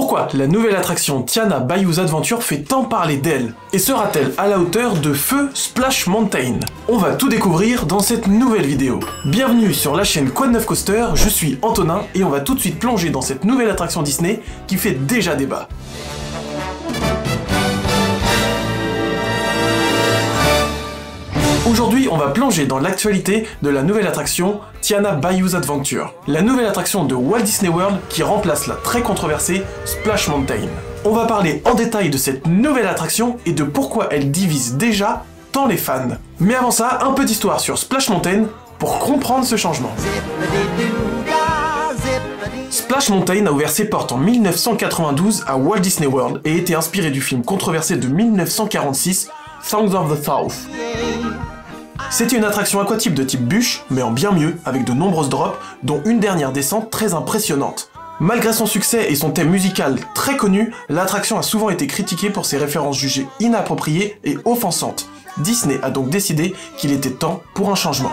Pourquoi la nouvelle attraction Tiana Bayou's Adventure fait tant parler d'elle? Et sera-t-elle à la hauteur de Feu Splash Mountain? On va tout découvrir dans cette nouvelle vidéo. Bienvenue sur la chaîne Quoi de Neuf Coaster, je suis Antonin et on va tout de suite plonger dans cette nouvelle attraction Disney qui fait déjà débat. Aujourd'hui, on va plonger dans l'actualité de la nouvelle attraction Tiana Bayou's Adventure, la nouvelle attraction de Walt Disney World qui remplace la très controversée Splash Mountain. On va parler en détail de cette nouvelle attraction et de pourquoi elle divise déjà tant les fans. Mais avant ça, un peu d'histoire sur Splash Mountain pour comprendre ce changement. Splash Mountain a ouvert ses portes en 1992 à Walt Disney World et était inspiré du film controversé de 1946, Songs of the South. C'était une attraction aquatique de type bûche, mais en bien mieux, avec de nombreuses drops, dont une dernière descente très impressionnante. Malgré son succès et son thème musical très connu, l'attraction a souvent été critiquée pour ses références jugées inappropriées et offensantes. Disney a donc décidé qu'il était temps pour un changement.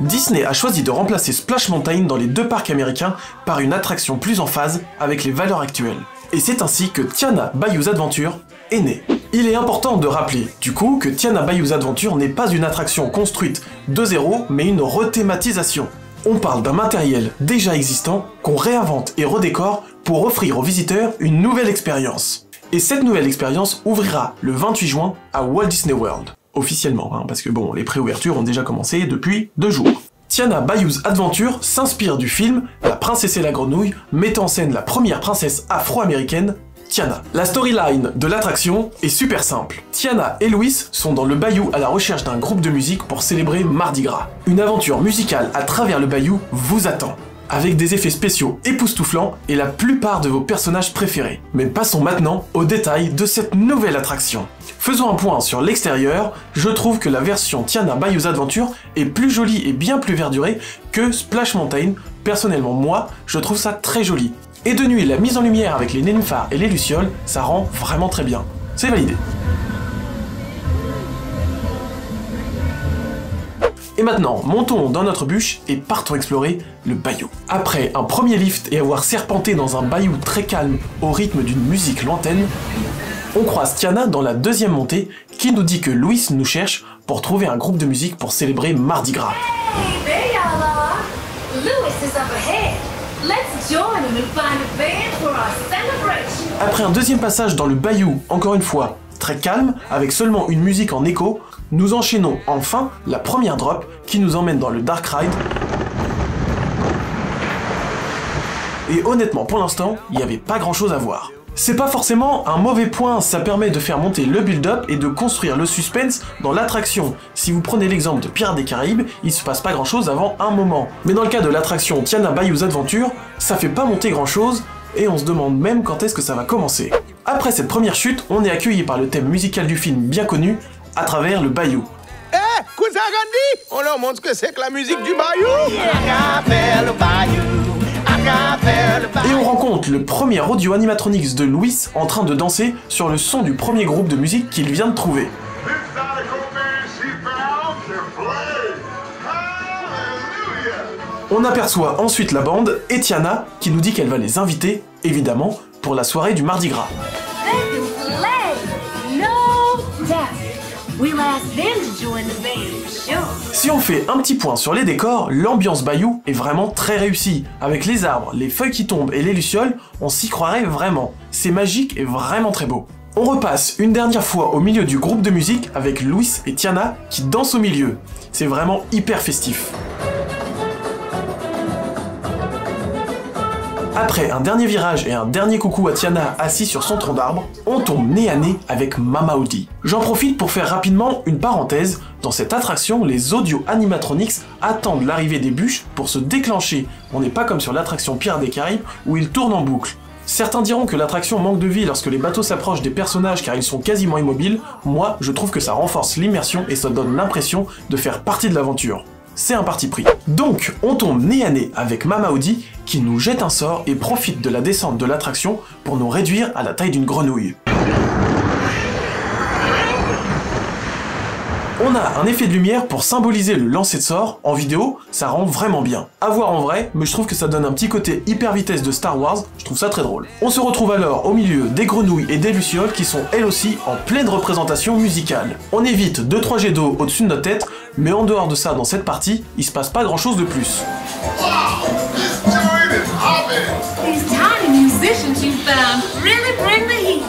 Disney a choisi de remplacer Splash Mountain dans les deux parcs américains par une attraction plus en phase avec les valeurs actuelles. Et c'est ainsi que Tiana Bayou's Adventure est née. Il est important de rappeler, du coup, que Tiana Bayou's Adventure n'est pas une attraction construite de zéro, mais une rethématisation. On parle d'un matériel déjà existant qu'on réinvente et redécore pour offrir aux visiteurs une nouvelle expérience. Et cette nouvelle expérience ouvrira le 28 juin à Walt Disney World. Officiellement, parce que bon, les préouvertures ont déjà commencé depuis 2 jours. Tiana Bayou's Adventure s'inspire du film La Princesse et la Grenouille, mettant en scène la première princesse afro-américaine, Tiana. La storyline de l'attraction est super simple. Tiana et Louis sont dans le bayou à la recherche d'un groupe de musique pour célébrer Mardi Gras. Une aventure musicale à travers le bayou vous attend, avec des effets spéciaux époustouflants et la plupart de vos personnages préférés. Mais passons maintenant aux détails de cette nouvelle attraction. Faisons un point sur l'extérieur, je trouve que la version Tiana Bayou's Adventure est plus jolie et bien plus verdurée que Splash Mountain. Personnellement, moi, je trouve ça très joli. Et de nuit, la mise en lumière avec les nénuphars et les lucioles, ça rend vraiment très bien. C'est validé. Et maintenant, montons dans notre bûche et partons explorer le bayou. Après un premier lift et avoir serpenté dans un bayou très calme au rythme d'une musique lointaine, on croise Tiana dans la deuxième montée qui nous dit que Louis nous cherche pour trouver un groupe de musique pour célébrer Mardi Gras. Hey, there y'all are. Louis is up ahead. Let's join him and find a band for our celebration. Après un deuxième passage dans le bayou, encore une fois très calme, avec seulement une musique en écho, nous enchaînons enfin la première drop qui nous emmène dans le Dark Ride. Et honnêtement, pour l'instant, il n'y avait pas grand chose à voir. C'est pas forcément un mauvais point, ça permet de faire monter le build-up et de construire le suspense dans l'attraction. Si vous prenez l'exemple de Pirates des Caraïbes, il se passe pas grand chose avant un moment. Mais dans le cas de l'attraction Tiana Bayou's Adventure, ça fait pas monter grand chose, et on se demande même quand est-ce que ça va commencer. Après cette première chute, on est accueilli par le thème musical du film bien connu, à travers le bayou. Eh, cousin Randy, on leur montre ce que c'est que la musique du bayou. Le bayou. Et on rencontre le premier audio animatronics de Louis en train de danser sur le son du premier groupe de musique qu'il vient de trouver. On aperçoit ensuite la bande et Tiana qui nous dit qu'elle va les inviter, évidemment, pour la soirée du Mardi Gras. Si on fait un petit point sur les décors, l'ambiance bayou est vraiment très réussie. Avec les arbres, les feuilles qui tombent et les lucioles, on s'y croirait vraiment. C'est magique et vraiment très beau. On repasse une dernière fois au milieu du groupe de musique avec Louis et Tiana qui dansent au milieu. C'est vraiment hyper festif. Après un dernier virage et un dernier coucou à Tiana assis sur son tronc d'arbre, on tombe nez à nez avec Mama Howdy. J'en profite pour faire rapidement une parenthèse. Dans cette attraction, les audio animatronics attendent l'arrivée des bûches pour se déclencher. On n'est pas comme sur l'attraction Pirates des Caraïbes où ils tournent en boucle. Certains diront que l'attraction manque de vie lorsque les bateaux s'approchent des personnages car ils sont quasiment immobiles. Moi, je trouve que ça renforce l'immersion et ça donne l'impression de faire partie de l'aventure. C'est un parti pris. Donc, on tombe nez à nez avec Mama Howdy qui nous jette un sort et profite de la descente de l'attraction pour nous réduire à la taille d'une grenouille. On a un effet de lumière pour symboliser le lancer de sort. En vidéo, ça rend vraiment bien. À voir en vrai, mais je trouve que ça donne un petit côté hyper vitesse de Star Wars, je trouve ça très drôle. On se retrouve alors au milieu des grenouilles et des lucioles qui sont elles aussi en pleine représentation musicale. On évite 2-3 jets d'eau au-dessus de notre tête, mais en dehors de ça, dans cette partie, il se passe pas grand chose de plus. These tiny musicians you found really bring the heat.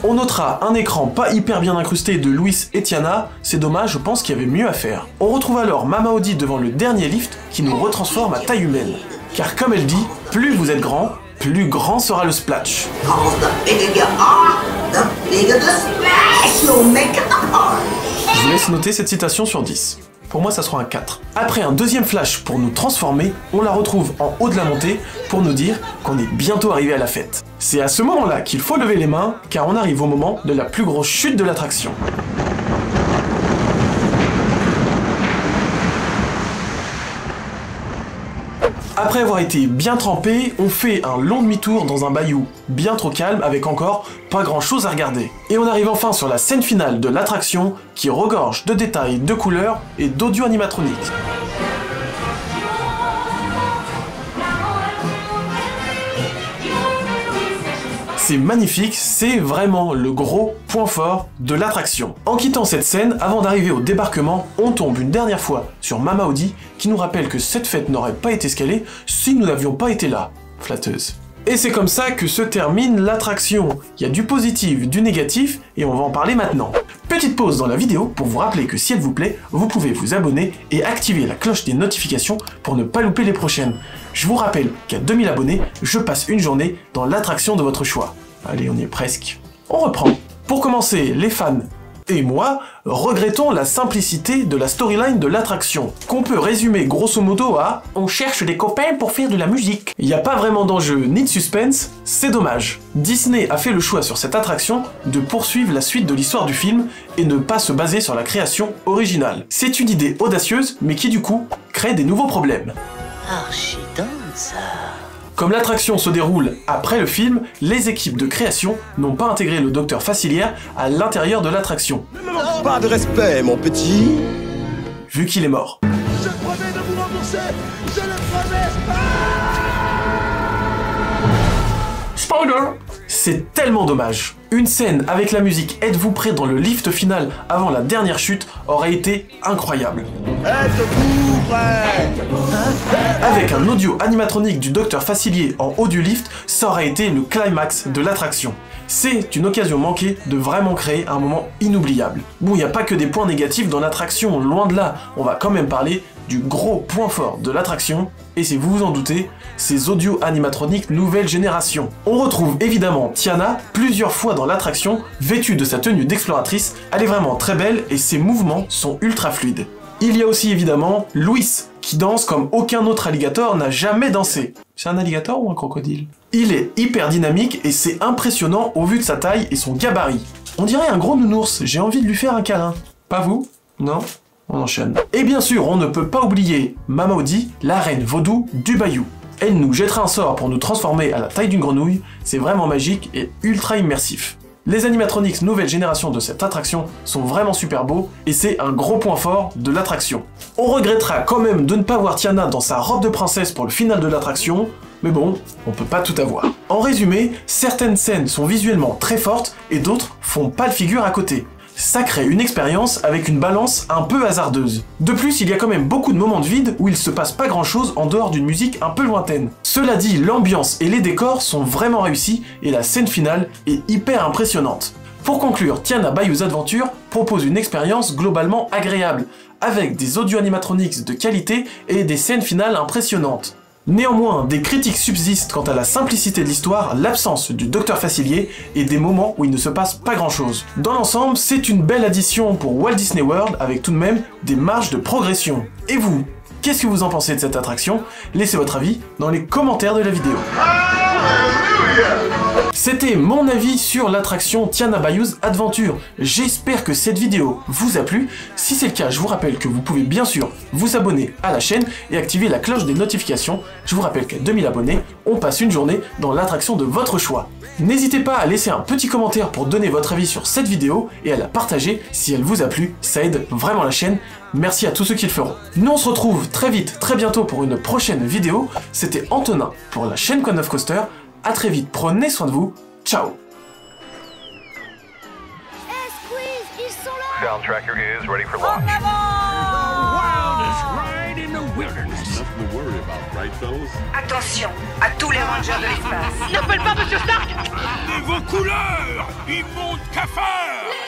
On notera un écran pas hyper bien incrusté de Louis et Tiana, c'est dommage, je pense qu'il y avait mieux à faire. On retrouve alors Mama Odie devant le dernier lift qui nous retransforme à taille humaine. Car comme elle dit, plus vous êtes grand, plus grand sera le splash. Je vous laisse noter cette citation sur 10. Pour moi, ça sera un 4. Après un deuxième flash pour nous transformer, on la retrouve en haut de la montée pour nous dire qu'on est bientôt arrivé à la fête. C'est à ce moment-là qu'il faut lever les mains, car on arrive au moment de la plus grosse chute de l'attraction. Après avoir été bien trempé, on fait un long demi-tour dans un bayou bien trop calme avec encore pas grand chose à regarder. Et on arrive enfin sur la scène finale de l'attraction qui regorge de détails, de couleurs et d'audio animatronique. C'est magnifique, c'est vraiment le gros point fort de l'attraction. En quittant cette scène, avant d'arriver au débarquement, on tombe une dernière fois sur Mama Odie qui nous rappelle que cette fête n'aurait pas été escalée si nous n'avions pas été là. Flatteuse. Et c'est comme ça que se termine l'attraction. Il y a du positif, du négatif, et on va en parler maintenant. Petite pause dans la vidéo pour vous rappeler que si elle vous plaît, vous pouvez vous abonner et activer la cloche des notifications pour ne pas louper les prochaines. Je vous rappelle qu'à 2000 abonnés, je passe une journée dans l'attraction de votre choix. Allez, on y est presque. On reprend. Pour commencer, les fans et moi regrettons la simplicité de la storyline de l'attraction, qu'on peut résumer grosso modo à « on cherche des copains pour faire de la musique ». Il n'y a pas vraiment d'enjeu ni de suspense, c'est dommage. Disney a fait le choix sur cette attraction de poursuivre la suite de l'histoire du film et ne pas se baser sur la création originale. C'est une idée audacieuse, mais qui du coup crée des nouveaux problèmes. Archi dingue ça. Comme l'attraction se déroule après le film, les équipes de création n'ont pas intégré le docteur Facilier à l'intérieur de l'attraction. Ne me manque pas de respect, mon petit. Vu qu'il est mort. Je promets de vous rembourser. Je le promets. Spoiler! C'est tellement dommage. Une scène avec la musique Êtes-vous prêt dans le lift final avant la dernière chute aurait été incroyable. Êtes-vous prêts? Avec un audio animatronique du docteur Facilier en haut du lift, ça aurait été le climax de l'attraction. C'est une occasion manquée de vraiment créer un moment inoubliable. Bon, il n'y a pas que des points négatifs dans l'attraction, loin de là. On va quand même parler du gros point fort de l'attraction, et si vous vous en doutez, ces audio animatroniques nouvelle génération. On retrouve évidemment Tiana plusieurs fois dans l'attraction, vêtue de sa tenue d'exploratrice. Elle est vraiment très belle et ses mouvements sont ultra fluides. Il y a aussi évidemment Louis, qui danse comme aucun autre alligator n'a jamais dansé. C'est un alligator ou un crocodile? Il est hyper dynamique et c'est impressionnant au vu de sa taille et son gabarit. On dirait un gros nounours, j'ai envie de lui faire un câlin. Pas vous? Non? On enchaîne. Et bien sûr, on ne peut pas oublier Mama Odie, la reine vaudou du bayou. Elle nous jettera un sort pour nous transformer à la taille d'une grenouille, c'est vraiment magique et ultra immersif. Les animatronics nouvelle génération de cette attraction sont vraiment super beaux et c'est un gros point fort de l'attraction. On regrettera quand même de ne pas voir Tiana dans sa robe de princesse pour le final de l'attraction, mais bon, on peut pas tout avoir. En résumé, certaines scènes sont visuellement très fortes et d'autres font pas le figure à côté. Ça crée une expérience avec une balance un peu hasardeuse. De plus, il y a quand même beaucoup de moments de vide où il se passe pas grand chose en dehors d'une musique un peu lointaine. Cela dit, l'ambiance et les décors sont vraiment réussis et la scène finale est hyper impressionnante. Pour conclure, Tiana Bayou's Adventure propose une expérience globalement agréable, avec des audio animatronics de qualité et des scènes finales impressionnantes. Néanmoins, des critiques subsistent quant à la simplicité de l'histoire, l'absence du docteur Facilier et des moments où il ne se passe pas grand chose. Dans l'ensemble, c'est une belle addition pour Walt Disney World avec tout de même des marges de progression. Et vous, qu'est-ce que vous en pensez de cette attraction? Laissez votre avis dans les commentaires de la vidéo. Hallelujah. C'était mon avis sur l'attraction Tiana Bayou's Adventure. J'espère que cette vidéo vous a plu. Si c'est le cas, je vous rappelle que vous pouvez bien sûr vous abonner à la chaîne et activer la cloche des notifications. Je vous rappelle qu'à 2000 abonnés, on passe une journée dans l'attraction de votre choix. N'hésitez pas à laisser un petit commentaire pour donner votre avis sur cette vidéo et à la partager si elle vous a plu, ça aide vraiment la chaîne. Merci à tous ceux qui le feront. Nous on se retrouve très vite, très bientôt pour une prochaine vidéo. C'était Antonin pour la chaîne Quoi de Neuf Coaster. A très vite, prenez soin de vous. Ciao. Hey, Squeeze, ils sont là! Sound tracker is ready for launch. Wildest ride in the wilderness. Nothing to worry about, right, fellas? Attention à tous les rangers de l'espace. N'appelle pas Monsieur Stark! Regardez vos couleurs! Immonde cafard!